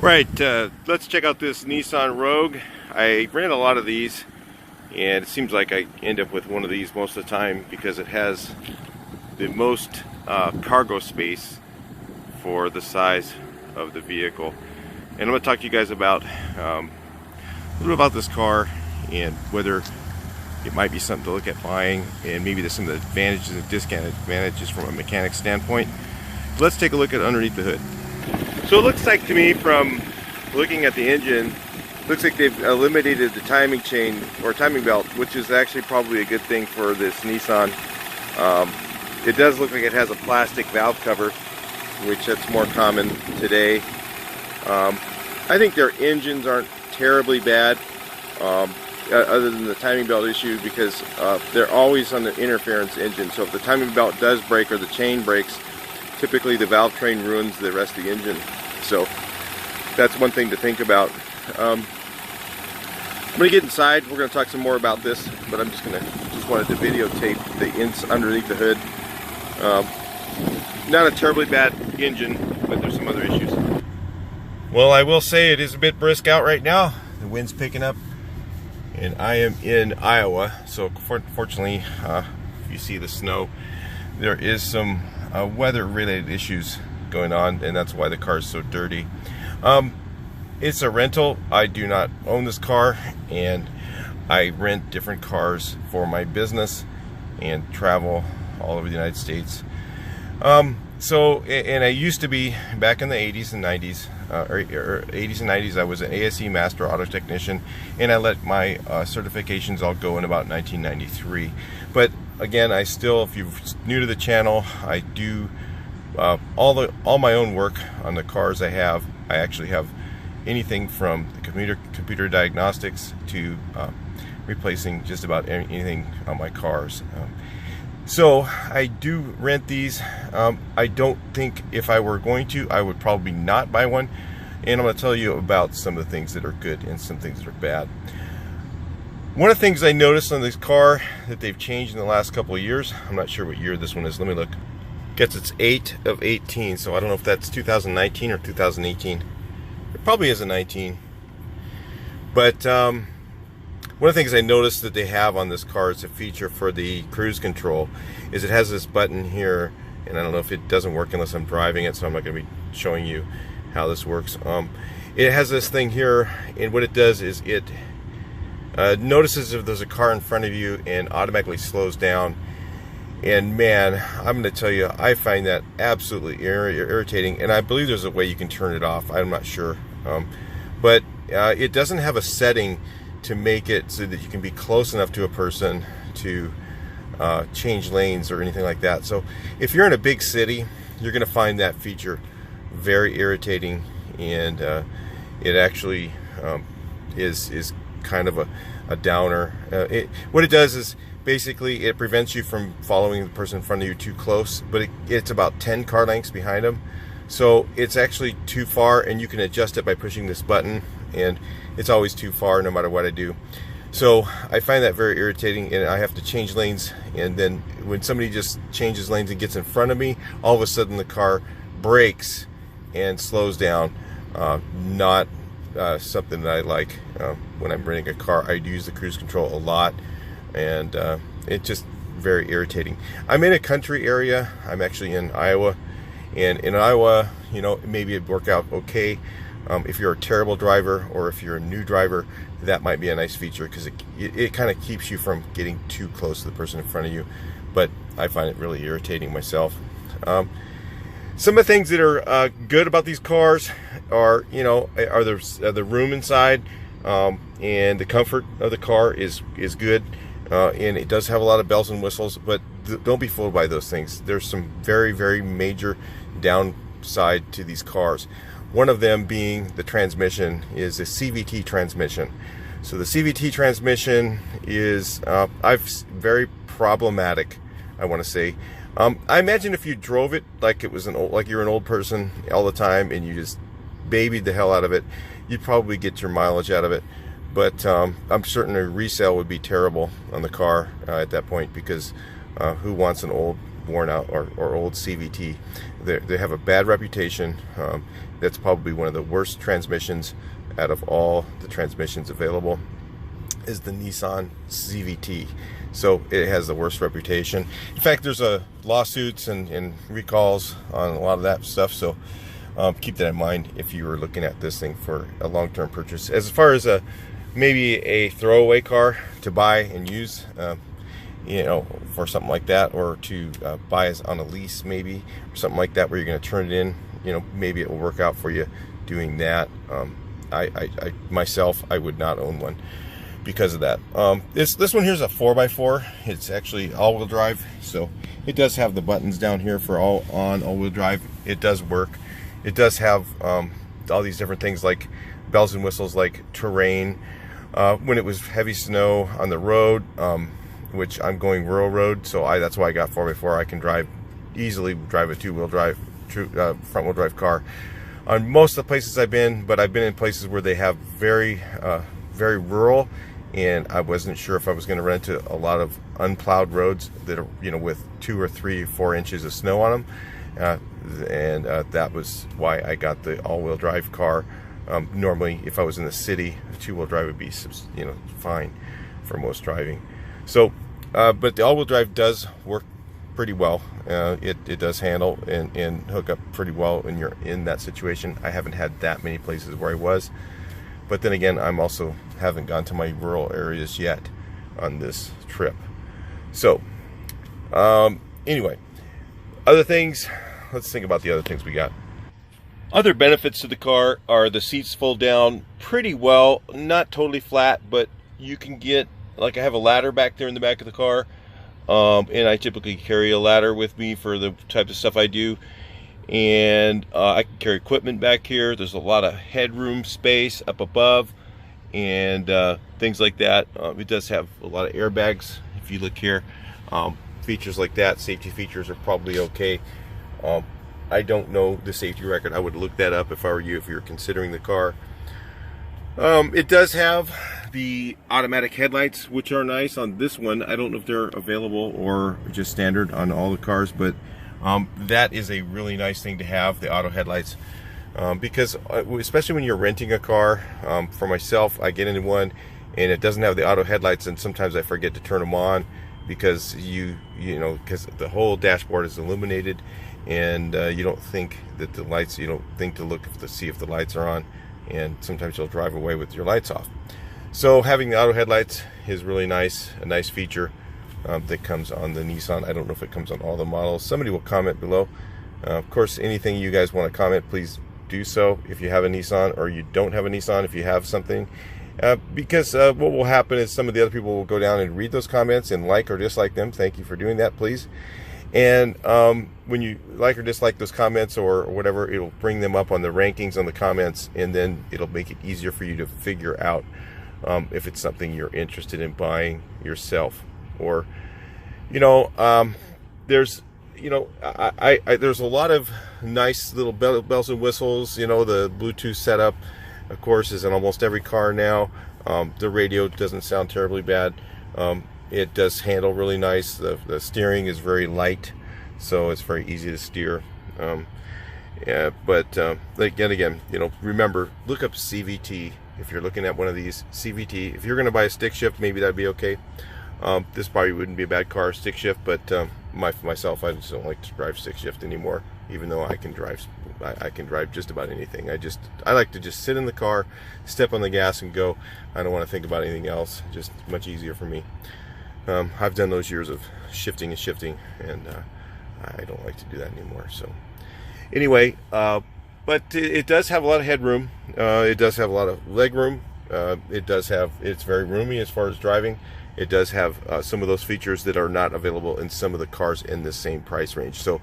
Right, let's check out this Nissan Rogue. I ran a lot of these, and it seems like I end up with one of these most of the time because it has the most cargo space for the size of the vehicle. And I'm going to talk to you guys about a little about this car and whether it might be something to look at buying, and maybe there's some of the advantages and disadvantages from a mechanic standpoint. Let's take a look at underneath the hood. So it looks like to me, from looking at the engine, looks like they've eliminated the timing chain or timing belt, which is actually probably a good thing for this Nissan. It does look like it has a plastic valve cover, which that's more common today. I think their engines aren't terribly bad, other than the timing belt issue, because they're always on the interference engine. So if the timing belt does break or the chain breaks, typically the valve train ruins the rest of the engine. So that's one thing to think about. I'm going to get inside. We're going to talk some more about this, but I'm just wanted to videotape the underneath the hood. Not a terribly bad engine, but there's some other issues. Well, I will say it is a bit brisk out right now. The wind's picking up, and I am in Iowa, so fortunately, if you see the snow, there is some weather-related issues going on, and that's why the car is so dirty. It's a rental. I do not own this car, and I rent different cars for my business and travel all over the United States. And I used to be, back in the 80s and 90s, or 80s and 90s, I was an ASE Master Auto Technician, and I let my certifications all go in about 1993. But again, I still, if you're new to the channel, I do all my own work on the cars I have. I actually have anything from the computer diagnostics to replacing just about anything on my cars. So I do rent these. I don't think, if I were going to, I would probably not buy one. And I'm going to tell you about some of the things that are good and some things that are bad. One of the things I noticed on this car that they've changed in the last couple of years, I'm not sure what year this one is, let me look. Gets its 8 of 18, so I don't know if that's 2019 or 2018. It probably is a 19. But one of the things I noticed that they have on this car, it's a feature for the cruise control, is it has this button here, and I don't know if it doesn't work unless I'm driving it, so I'm not going to be showing you how this works. It has this thing here, and what it does is it notices if there's a car in front of you and automatically slows down. And man, I'm going to tell you, I find that absolutely irritating, and I believe there's a way you can turn it off. I'm not sure, but it doesn't have a setting to make it so that you can be close enough to a person to change lanes or anything like that. So if you're in a big city, you're going to find that feature very irritating, and it actually is kind of a downer. What it does is basically it prevents you from following the person in front of you too close, but it's about 10 car lengths behind them. So it's actually too far, and you can adjust it by pushing this button, and it's always too far no matter what I do. So I find that very irritating, and I have to change lanes, and then when somebody just changes lanes and gets in front of me, all of a sudden the car brakes and slows down. Not something that I like when I'm renting a car. I use the cruise control a lot, and it's just very irritating. I'm in a country area. I'm actually in Iowa, and in Iowa, you know, maybe it'd work out okay. If you're a terrible driver or if you're a new driver, that might be a nice feature, because it kind of keeps you from getting too close to the person in front of you. But I find it really irritating myself. Some of the things that are good about these cars are, you know, are the room inside, and the comfort of the car is good, and it does have a lot of bells and whistles. But don't be fooled by those things. There's some very, very major downside to these cars. One of them being the transmission is a CVT transmission. So the CVT transmission is very problematic, I want to say. I imagine if you drove it like it was like you're an old person all the time and you just babied the hell out of it, you'd probably get your mileage out of it. But I'm certain a resale would be terrible on the car at that point, because who wants an old worn out or old CVT? They have a bad reputation. that's probably one of the worst transmissions out of all the transmissions available, is the Nissan CVT. So it has the worst reputation. In fact, there's lawsuits and recalls on a lot of that stuff, so keep that in mind if you were looking at this thing for a long-term purchase. As far as maybe a throwaway car to buy and use, you know, for something like that, or to buy as on a lease maybe, or something like that, where you're going to turn it in, you know, maybe it will work out for you doing that. I myself, I would not own one because of that. This one here is a 4x4. It's actually all-wheel drive, so it does have the buttons down here for all-wheel drive. It does work. It does have all these different things like bells and whistles, like terrain. When it was heavy snow on the road, which I'm going rural road, so that's why I got 4x4. I can easily drive a two-wheel drive, front-wheel drive car on most of the places I've been. But I've been in places where they have very rural, and I wasn't sure if I was going to run into a lot of unplowed roads that are, you know, with 2 or 3 or 4 inches of snow on them. That was why I got the all-wheel drive car. Normally, if I was in the city, a two-wheel drive would be, you know, fine for most driving. So, but the all-wheel drive does work pretty well. It does handle and hook up pretty well when you're in that situation. I haven't had that many places where I was, but then again, I'm also haven't gone to my rural areas yet on this trip. So, anyway, other things. Let's think about the other things we got. Other benefits to the car are the seats fold down pretty well, not totally flat, but you can get, like, I have a ladder back there in the back of the car, and I typically carry a ladder with me for the type of stuff I do, and I can carry equipment back here. There's a lot of headroom space up above and things like that. It does have a lot of airbags. If you look here, features like that, safety features are probably okay. I don't know the safety record. I would look that up if I were you, if you're considering the car. It does have the automatic headlights, which are nice on this one. I don't know if they're available or just standard on all the cars, but that is a really nice thing to have, the auto headlights, because especially when you're renting a car. For myself, I get into one and it doesn't have the auto headlights, and sometimes I forget to turn them on because you know, because the whole dashboard is illuminated, and you don't think that the lights, you don't think to look to see if the lights are on, and sometimes you'll drive away with your lights off. So having the auto headlights is really nice, a nice feature that comes on the Nissan. I don't know if it comes on all the models. Somebody will comment below. Of course, anything you guys want to comment, please do so. If you have a Nissan, or you don't have a Nissan, if you have something, because what will happen is some of the other people will go down and read those comments and like or dislike them. Thank you for doing that, please. And when you like or dislike those comments or whatever, it'll bring them up on the rankings on the comments, and then it'll make it easier for you to figure out if it's something you're interested in buying yourself. Or, you know, there's, you know, there's a lot of nice little bells and whistles. You know, the Bluetooth setup, of course, is in almost every car now. The radio doesn't sound terribly bad. It does handle really nice. The steering is very light, so it's very easy to steer. Yeah, but again, you know, remember, look up CVT if you're looking at one of these. CVT. If you're going to buy a stick shift, maybe that'd be okay. This probably wouldn't be a bad car, stick shift, but myself, I just don't like to drive stick shift anymore. Even though I can drive just about anything. I like to just sit in the car, step on the gas, and go. I don't want to think about anything else. Just much easier for me. I've done those years of shifting, and I don't like to do that anymore. So anyway, but it does have a lot of headroom. It does have a lot of leg room. It's very roomy as far as driving. It does have some of those features that are not available in some of the cars in the same price range. So,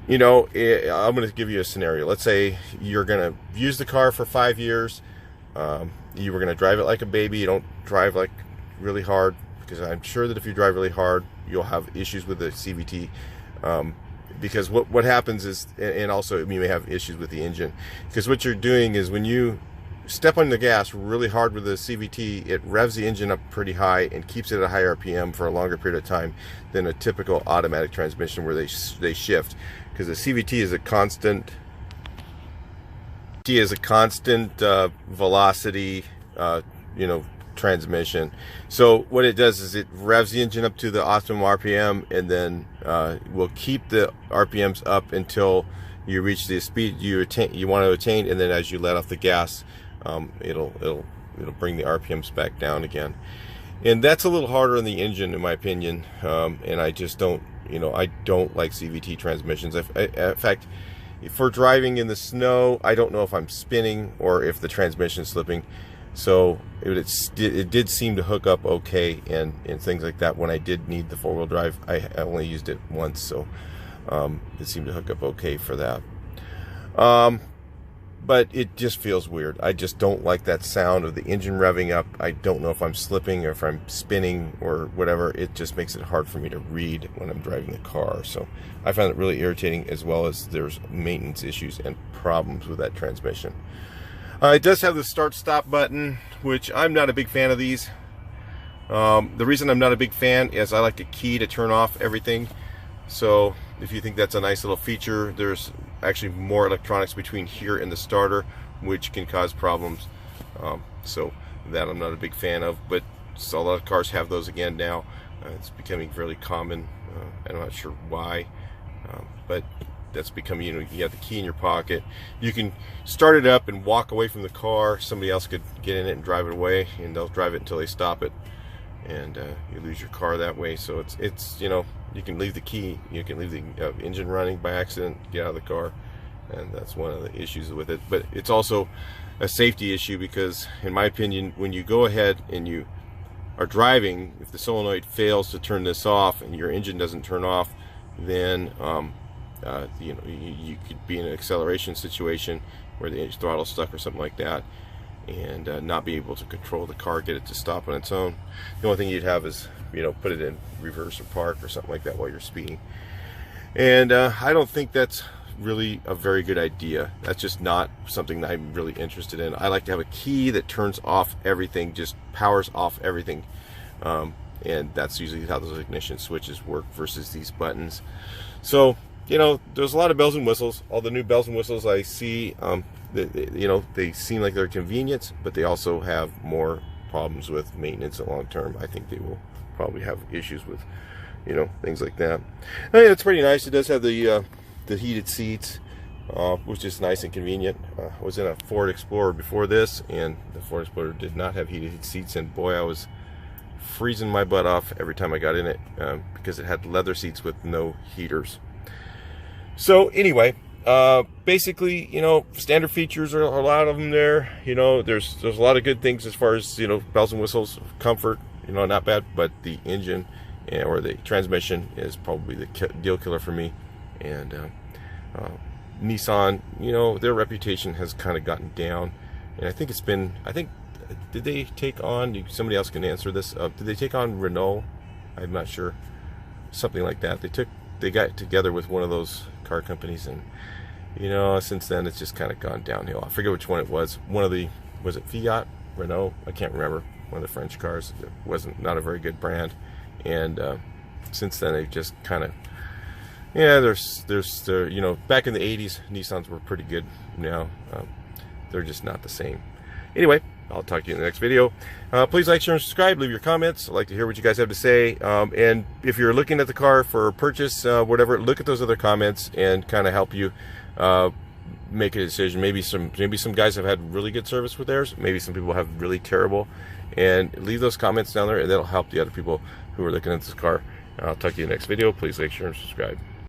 you know, I'm going to give you a scenario. Let's say you're going to use the car for 5 years. You were going to drive it like a baby. You don't drive like really hard, because I'm sure that if you drive really hard, you'll have issues with the CVT. Because what happens is, and also you may have issues with the engine, because what you're doing is when you step on the gas really hard with the CVT, it revs the engine up pretty high and keeps it at a high RPM for a longer period of time than a typical automatic transmission where they shift, because the CVT is a constant T is a constant velocity, you know, transmission. So what it does is it revs the engine up to the optimum RPM, and then will keep the RPMs up until you reach the speed you want to attain, and then as you let off the gas, it'll bring the RPMs back down again. And that's a little harder on the engine, in my opinion. And I just don't, you know, I don't like CVT transmissions. In fact, for driving in the snow, I don't know if I'm spinning or if the transmission's slipping. So it did seem to hook up okay and things like that. When I did need the four-wheel drive, I only used it once, so it seemed to hook up okay for that. But it just feels weird. I just don't like that sound of the engine revving up. I don't know if I'm slipping or if I'm spinning or whatever. It just makes it hard for me to read when I'm driving the car. So I found it really irritating, as well as there's maintenance issues and problems with that transmission. It does have the start-stop button, which I'm not a big fan of these. The reason I'm not a big fan is I like a key to turn off everything. So if you think that's a nice little feature, there's actually more electronics between here and the starter, which can cause problems. So that I'm not a big fan of, but a lot of cars have those again now. It's becoming fairly common. I'm not sure why, but that's becoming, you know, you have the key in your pocket. You can start it up and walk away from the car. Somebody else could get in it and drive it away, and they'll drive it until they stop it, and you lose your car that way. So it's you know, you can leave the key, you can leave the engine running by accident, get out of the car, and that's one of the issues with it. But it's also a safety issue, because in my opinion, when you go ahead and you are driving, if the solenoid fails to turn this off and your engine doesn't turn off, then you know, you could be in an acceleration situation where the throttle's stuck or something like that, and not be able to control the car, get it to stop on its own. The only thing you'd have is, you know, put it in reverse or park or something like that while you're speeding. And I don't think that's really a very good idea. That's just not something that I'm really interested in. I like to have a key that turns off everything, just powers off everything. And that's usually how those ignition switches work versus these buttons. So, you know, there's a lot of bells and whistles. All the new bells and whistles I see, you know, they seem like they're convenient, but they also have more problems with maintenance and long term. I think they will probably have issues with, you know, things like that. I mean, it's pretty nice. It does have the heated seats, which is nice and convenient. I was in a Ford Explorer before this, and the Ford Explorer did not have heated seats, and boy, I was freezing my butt off every time I got in it, because it had leather seats with no heaters. So anyway, basically, you know, standard features are a lot of them there. You know, there's a lot of good things as far as, you know, bells and whistles, comfort, you know, not bad, but the engine or the transmission is probably the deal killer for me. And Nissan, you know, their reputation has kind of gotten down, and I think it's been, did they take on, somebody else can answer this, did they take on Renault? I'm not sure, something like that. They got together with one of those car companies, and, you know, since then it's just kind of gone downhill. I forget which one it was. Was it Fiat, Renault? I can't remember. One of the French cars. It wasn't, not a very good brand, and since then they've just kind of, yeah, there's you know, back in the 80s Nissans were pretty good. Now they're just not the same. Anyway, I'll talk to you in the next video. Please like, share, and subscribe. Leave your comments. I'd like to hear what you guys have to say. And if you're looking at the car for purchase, whatever, look at those other comments and kind of help you make a decision. Maybe some guys have had really good service with theirs. Maybe some people have really terrible. And leave those comments down there, and that'll help the other people who are looking at this car. I'll talk to you in the next video. Please like, share, and subscribe.